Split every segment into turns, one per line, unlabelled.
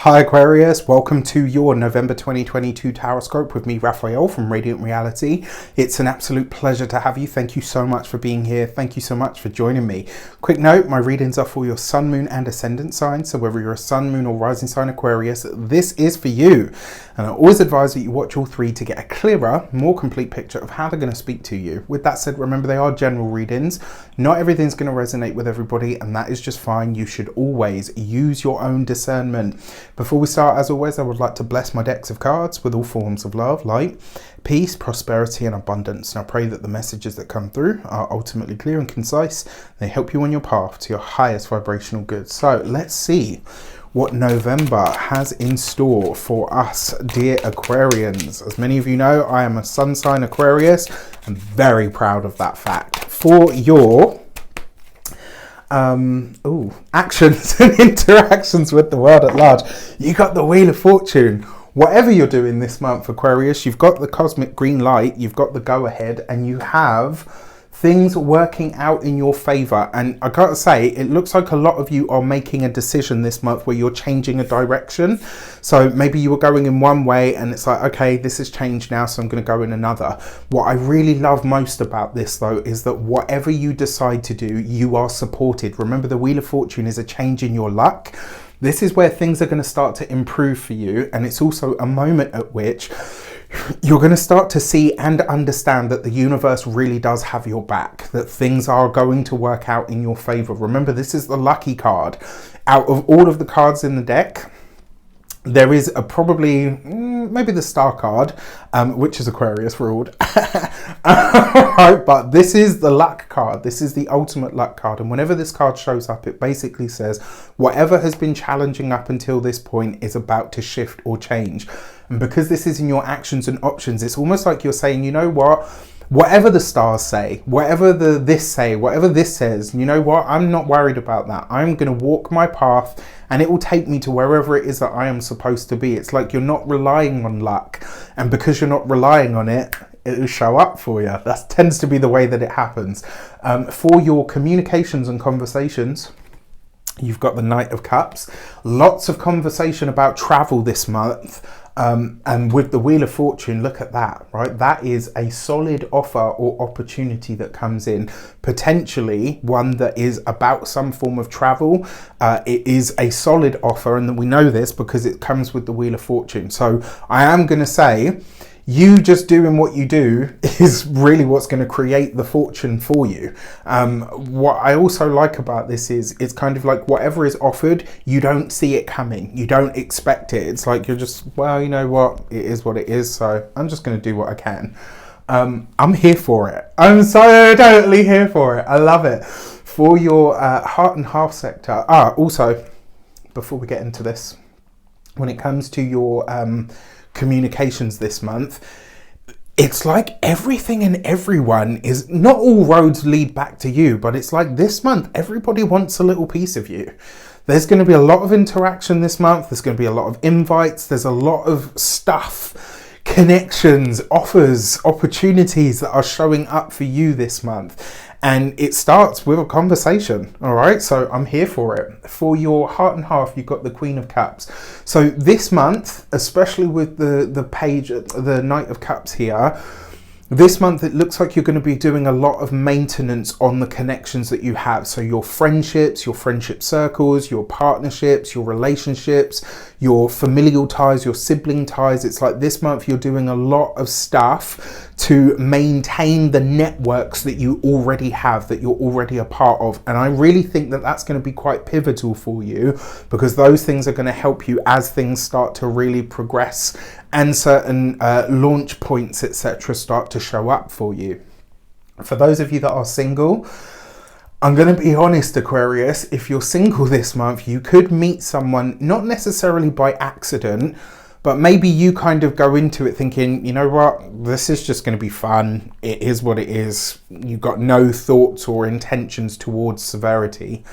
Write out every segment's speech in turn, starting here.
Hi Aquarius, welcome to your November 2022 Taroscope with me, Raphael from Reydiant Reality. It's an absolute pleasure to have you. Thank you so much for being here. Thank you so much for joining me. Quick note, my readings are for your sun, moon and ascendant signs. So whether you're a sun, moon or rising sign Aquarius, this is for you. And I always advise that you watch all three to get a clearer, more complete picture of how they're going to speak to you. With that said, remember they are general readings. Not everything's going to resonate with everybody, and that is just fine. You should always use your own discernment. Before we start, as always, I would like to bless my decks of cards with all forms of love, light, peace, prosperity and abundance. And I pray that the messages that come through are ultimately clear and concise. They help you on your path to your highest vibrational good. So let's see what November has in store for us, dear Aquarians. As many of you know, I am a sun sign Aquarius. I'm very proud of that fact. For your actions and interactions with the world at large, you got the Wheel of Fortune. Whatever you're doing this month, Aquarius, you've got the cosmic green light, you've got the go ahead, and you have things working out in your favor. And I gotta say, it looks like a lot of you are making a decision this month where you're changing a direction. So maybe you were going in one way and it's like, okay, this has changed now, so I'm going to go in another. What I really love most about this though is that whatever you decide to do, you are supported. Remember, the Wheel of Fortune is a change in your luck. This is where things are going to start to improve for you, and it's also a moment at which you're going to start to see and understand that the universe really does have your back, that things are going to work out in your favor. Remember, this is the lucky card. Out of all of the cards in the deck, there is probably maybe the star card, which is Aquarius ruled. Right, but this is the luck card. This is the ultimate luck card. And whenever this card shows up, it basically says whatever has been challenging up until this point is about to shift or change. And because this is in your actions and options, it's almost like you're saying, you know what? Whatever the stars say, whatever this says, you know what? I'm not worried about that. I'm going to walk my path and it will take me to wherever it is that I am supposed to be. It's like you're not relying on luck. And because you're not relying on it, it will show up for you. That tends to be the way that it happens. For your communications and conversations, you've got the Knight of Cups. Lots of conversation about travel this month. And with the Wheel of Fortune, look at that, right? That is a solid offer or opportunity that comes in, potentially one that is about some form of travel. It is a solid offer, and we know this because it comes with the Wheel of Fortune. So I am going to say, you just doing what you do is really what's going to create the fortune for you. What I also like about this is it's kind of like whatever is offered, you don't see it coming. You don't expect it. It's like you're just, well, you know what? It is what it is. So I'm just going to do what I can. I'm here for it. I'm so totally here for it. I love it. For your heart and half sector. Also, before we get into this, when it comes to your communications this month, it's like everything and everyone is, not all roads lead back to you, but it's like this month everybody wants a little piece of you. There's going to be a lot of interaction this month. There's going to be a lot of invites. There's a lot of stuff, connections, offers, opportunities that are showing up for you this month. And it starts with a conversation, all right? So I'm here for it. For your heart and half, you've got the Queen of Cups. So this month, especially with the page, the Knight of Cups here, this month it looks like you're going to be doing a lot of maintenance on the connections that you have. So your friendship circles, your partnerships, your relationships, your familial ties, your sibling ties. It's like this month you're doing a lot of stuff to maintain the networks that you already have, that you're already a part of. And I really think that that's going to be quite pivotal for you, because those things are going to help you as things start to really progress and certain launch points, etc., start to show up for you. For those of you that are single, I'm going to be honest, Aquarius, if you're single this month, you could meet someone, not necessarily by accident, but maybe you kind of go into it thinking, you know what, this is just going to be fun. It is what it is. You've got no thoughts or intentions towards severity.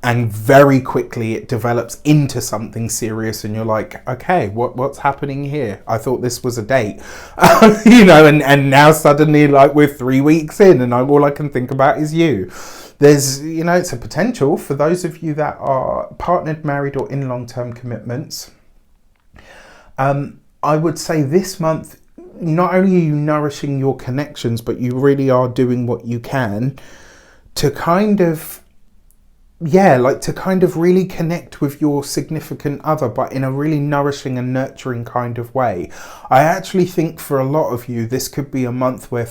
And very quickly it develops into something serious and you're like, okay, what's happening here? I thought this was a date. You know, and now suddenly, like, we're 3 weeks in and all I can think about is you. There's, you know, it's a potential for those of you that are partnered, married or in long-term commitments. I would say this month, not only are you nourishing your connections, but you really are doing what you can to kind of, to kind of really connect with your significant other, but in a really nourishing and nurturing kind of way. I actually think for a lot of you, this could be a month where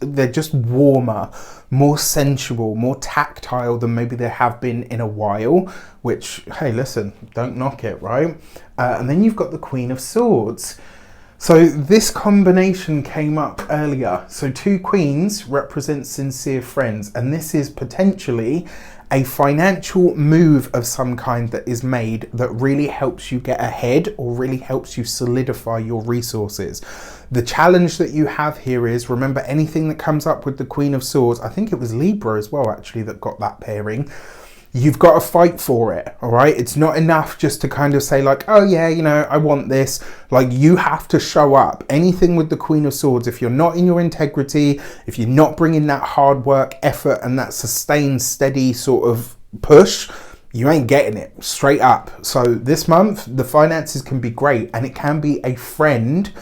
they're just warmer, more sensual, more tactile than maybe they have been in a while, which, hey, listen, don't knock it, right? And then you've got the Queen of Swords. So this combination came up earlier. So 2 queens represent sincere friends, and this is potentially a financial move of some kind that is made that really helps you get ahead or really helps you solidify your resources. The challenge that you have here is, remember, anything that comes up with the Queen of Swords, I think it was Libra as well actually that got that pairing, you've got to fight for it, all right? It's not enough just to kind of say like, oh yeah, you know, I want this. Like, you have to show up. Anything with the Queen of Swords, if you're not in your integrity, if you're not bringing that hard work, effort, and that sustained, steady sort of push, you ain't getting it, straight up. So this month, the finances can be great, and it can be a friend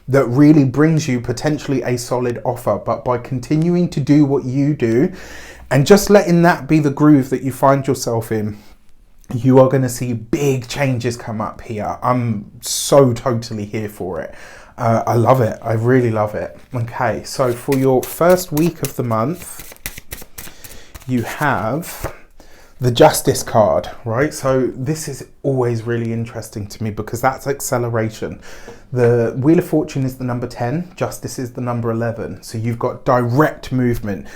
that really brings you potentially a solid offer. But by continuing to do what you do, and just letting that be the groove that you find yourself in, you are going to see big changes come up here. I'm so totally here for it. I love it. I really love it. Okay, so for your first week of the month, you have the Justice card, right? So this is always really interesting to me because that's acceleration. The Wheel of Fortune is the number 10, Justice is the number 11. So you've got direct movement.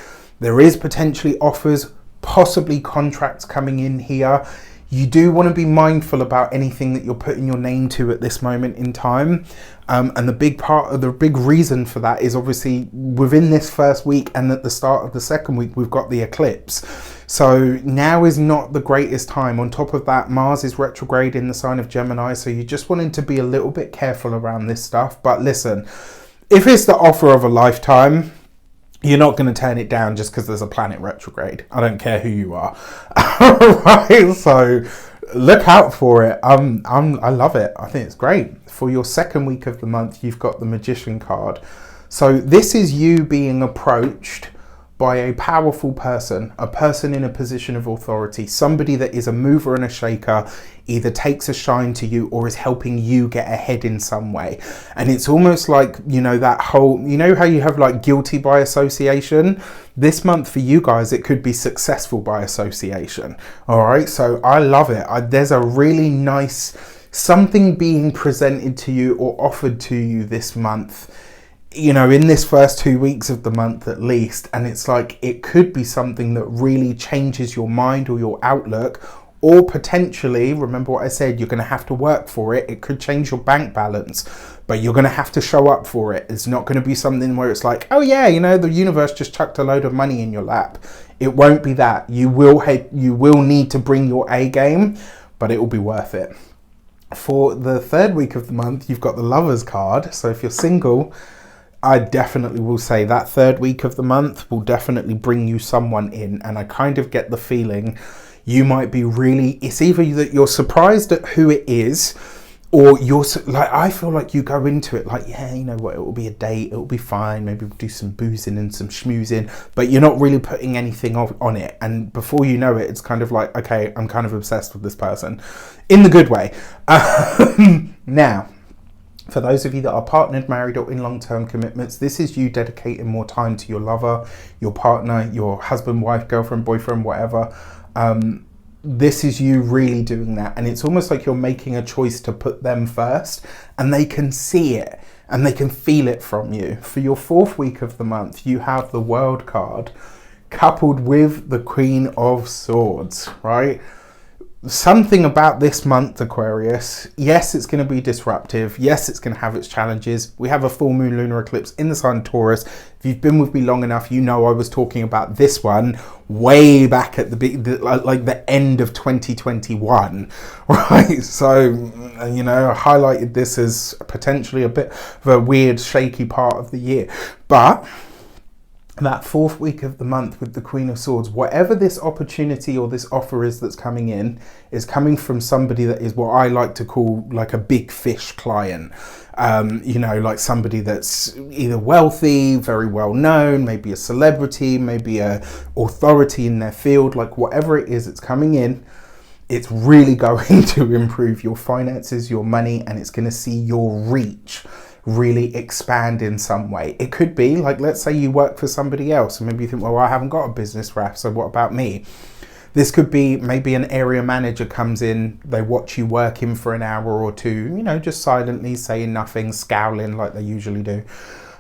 There is potentially offers, possibly contracts coming in here. You do want to be mindful about anything that you're putting your name to at this moment in time. And the big reason for that is obviously within this first week and at the start of the second week, we've got the eclipse. So now is not the greatest time. On top of that, Mars is retrograde in the sign of Gemini. So you just wanting to be a little bit careful around this stuff. But listen, if it's the offer of a lifetime, you're not going to turn it down just because there's a planet retrograde. I don't care who you are. Right? So look out for it. I love it. I think it's great. For your second week of the month, you've got the Magician card. So this is you being approached by a powerful person, a person in a position of authority, somebody that is a mover and a shaker, either takes a shine to you or is helping you get ahead in some way. And it's almost like, you know, that whole, you know how you have like guilty by association? This month for you guys, it could be successful by association. All right, so I love it. There's a really nice something being presented to you or offered to you this month, you know, in this first 2 weeks of the month at least. And it's like, it could be something that really changes your mind or your outlook, or potentially, remember what I said, you're going to have to work for it. It could change your bank balance, but you're going to have to show up for it. It's not going to be something where it's like, oh yeah, you know, the universe just chucked a load of money in your lap. It won't be that. You will need to bring your A game, but it will be worth it. For the third week of the month, you've got the Lovers card. So if you're single, I definitely will say that third week of the month will definitely bring you someone in. And I kind of get the feeling you might be really, it's either that you're surprised at who it is, or you're like, I feel like you go into it like, yeah, you know what, it will be a date, it will be fine, maybe we'll do some boozing and some schmoozing, but you're not really putting anything on it. And before you know it, it's kind of like, okay, I'm kind of obsessed with this person in the good way. Now, for those of you that are partnered, married, or in long-term commitments, this is you dedicating more time to your lover, your partner, your husband, wife, girlfriend, boyfriend, whatever. This is you really doing that. And it's almost like you're making a choice to put them first, and they can see it and they can feel it from you. For your fourth week of the month, you have the World card coupled with the Queen of Swords, right? Something about this month, Aquarius, yes, it's going to be disruptive. Yes, it's going to have its challenges. We have a full moon lunar eclipse in the sign Taurus. If you've been with me long enough, you know I was talking about this one way back at the end of 2021, right? So, you know, I highlighted this as potentially a bit of a weird, shaky part of the year. But that fourth week of the month with the Queen of Swords, whatever this opportunity or this offer is that's coming in, is coming from somebody that is what I like to call like a big fish client. You know, like somebody that's either wealthy, very well known, maybe a celebrity, maybe a authority in their field, like whatever it is that's coming in, it's really going to improve your finances, your money, and it's going to see your reach really expand in some way. It could be like, let's say you work for somebody else and maybe you think, well, I haven't got a business rep, so what about me? This could be maybe an area manager comes in, they watch you working for an hour or two, you know, just silently saying nothing, scowling like they usually do.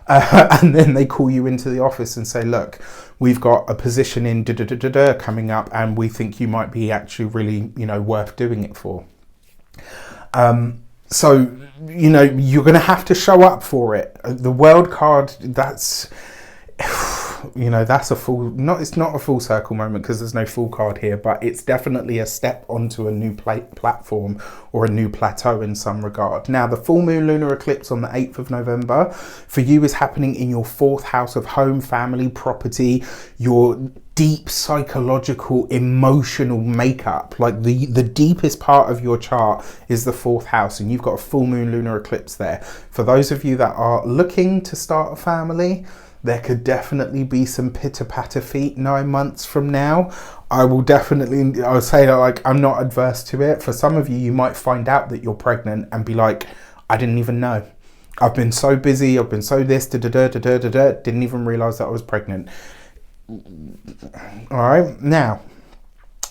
And then they call you into the office and say, look, we've got a position in coming up and we think you might be actually really, you know, worth doing it for. So, you know, you're going to have to show up for it. The world card, that's, you know, that's a full, it's not a full circle moment because there's no full card here, but it's definitely a step onto a new platform or a new plateau in some regard. Now, the full moon lunar eclipse on the 8th of November for you is happening in your 4th house of home, family, property, your deep psychological, emotional makeup. Like the deepest part of your chart is the 4th house, and you've got a full moon lunar eclipse there. For those of you that are looking to start a family, there could definitely be some pitter-patter feet 9 months from now. I would say that, like, I'm not adverse to it. For some of you, you might find out that you're pregnant and be like, I didn't even know. I've been so busy, I've been so this, didn't even realize that I was pregnant. All right, now,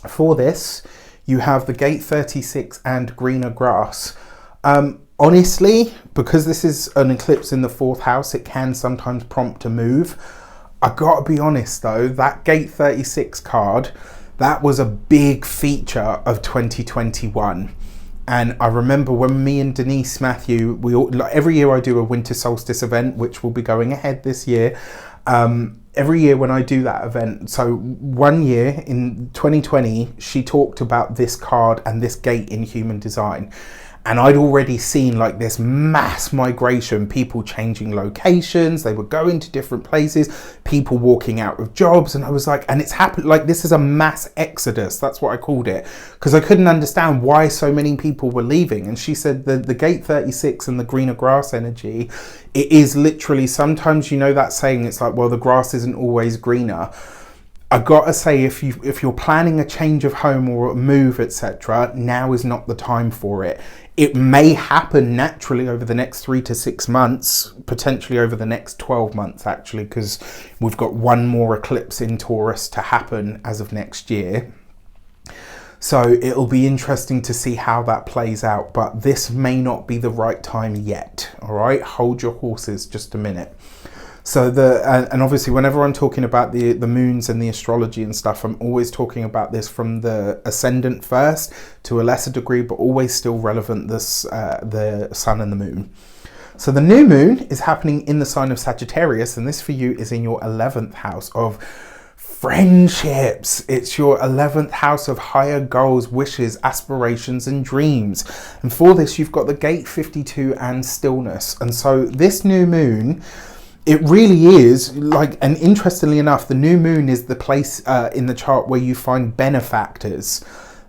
for this, you have the gate 36 and greener grass. Honestly, because this is an eclipse in the 4th house, it can sometimes prompt a move. I gotta be honest though, that gate 36 card, that was a big feature of 2021. And I remember when me and Denise Matthew, we all, like, every year I do a winter solstice event, which will be going ahead this year. Every year when I do that event, so one year in 2020, she talked about this card and this gate in human design. And I'd already seen like this mass migration, people changing locations, they were going to different places, people walking out of jobs. And I was like, and it's happened, like this is a mass exodus. That's what I called it, because I couldn't understand why so many people were leaving. And she said the gate 36 and the greener grass energy, it is literally, sometimes, you know that saying, it's like, well, the grass isn't always greener. I gotta say, if you're planning a change of home or a move, etc., now is not the time for it. It may happen naturally over the next 3 to 6 months, potentially over the next 12 months, actually, because we've got one more eclipse in Taurus to happen as of next year. So it'll be interesting to see how that plays out, but this may not be the right time yet. All right, hold your horses just a minute. So and obviously whenever I'm talking about the moons and the astrology and stuff, I'm always talking about this from the ascendant first, to a lesser degree, but always still relevant, the sun and the moon. So the new moon is happening in the sign of Sagittarius, and this for you is in your 11th house of friendships. It's your 11th house of higher goals, wishes, aspirations and dreams. And for this, you've got the gate 52 and stillness. And so this new moon, it really is like, and interestingly enough, the new moon is the place in the chart where you find benefactors.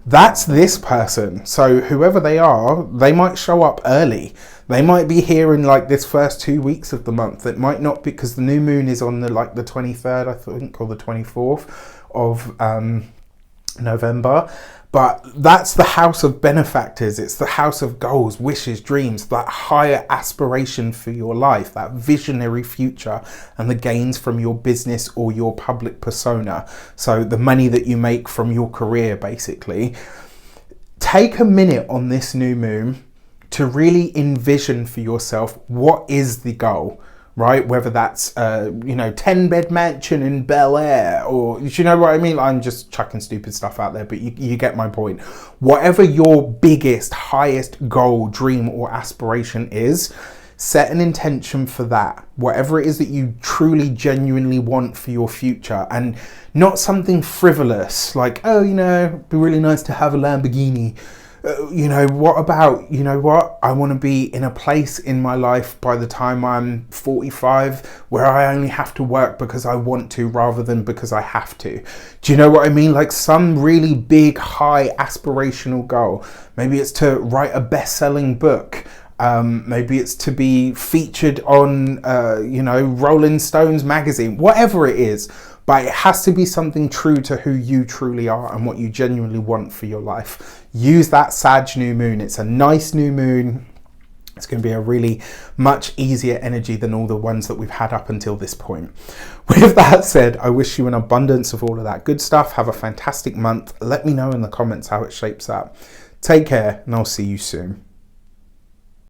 That's this person. So whoever they are, they might show up early. They might be here in like this first 2 weeks of the month. It might not, because the new moon is on the 23rd, I think, or the 24th of November. But that's the house of benefactors. It's the house of goals, wishes, dreams, that higher aspiration for your life, that visionary future, and the gains from your business or your public persona. So the money that you make from your career, basically. Take a minute on this new moon to really envision for yourself, what is the goal? Right, whether that's 10-bed mansion in Bel Air, or, you know what I mean? I'm just chucking stupid stuff out there, but you get my point. Whatever your biggest, highest goal, dream or aspiration is, set an intention for that. Whatever it is that you truly, genuinely want for your future, and not something frivolous like, oh, it'd be really nice to have a Lamborghini. What about, I want to be in a place in my life by the time I'm 45 where I only have to work because I want to rather than because I have to. Do you know what I mean? Like some really big, high aspirational goal. Maybe it's to write a best-selling book. Maybe it's to be featured on, Rolling Stones magazine, whatever it is. But it has to be something true to who you truly are and what you genuinely want for your life. Use that Sag new moon. It's a nice new moon. It's going to be a really much easier energy than all the ones that we've had up until this point. With that said, I wish you an abundance of all of that good stuff. Have a fantastic month. Let me know in the comments how it shapes up. Take care, and I'll see you soon.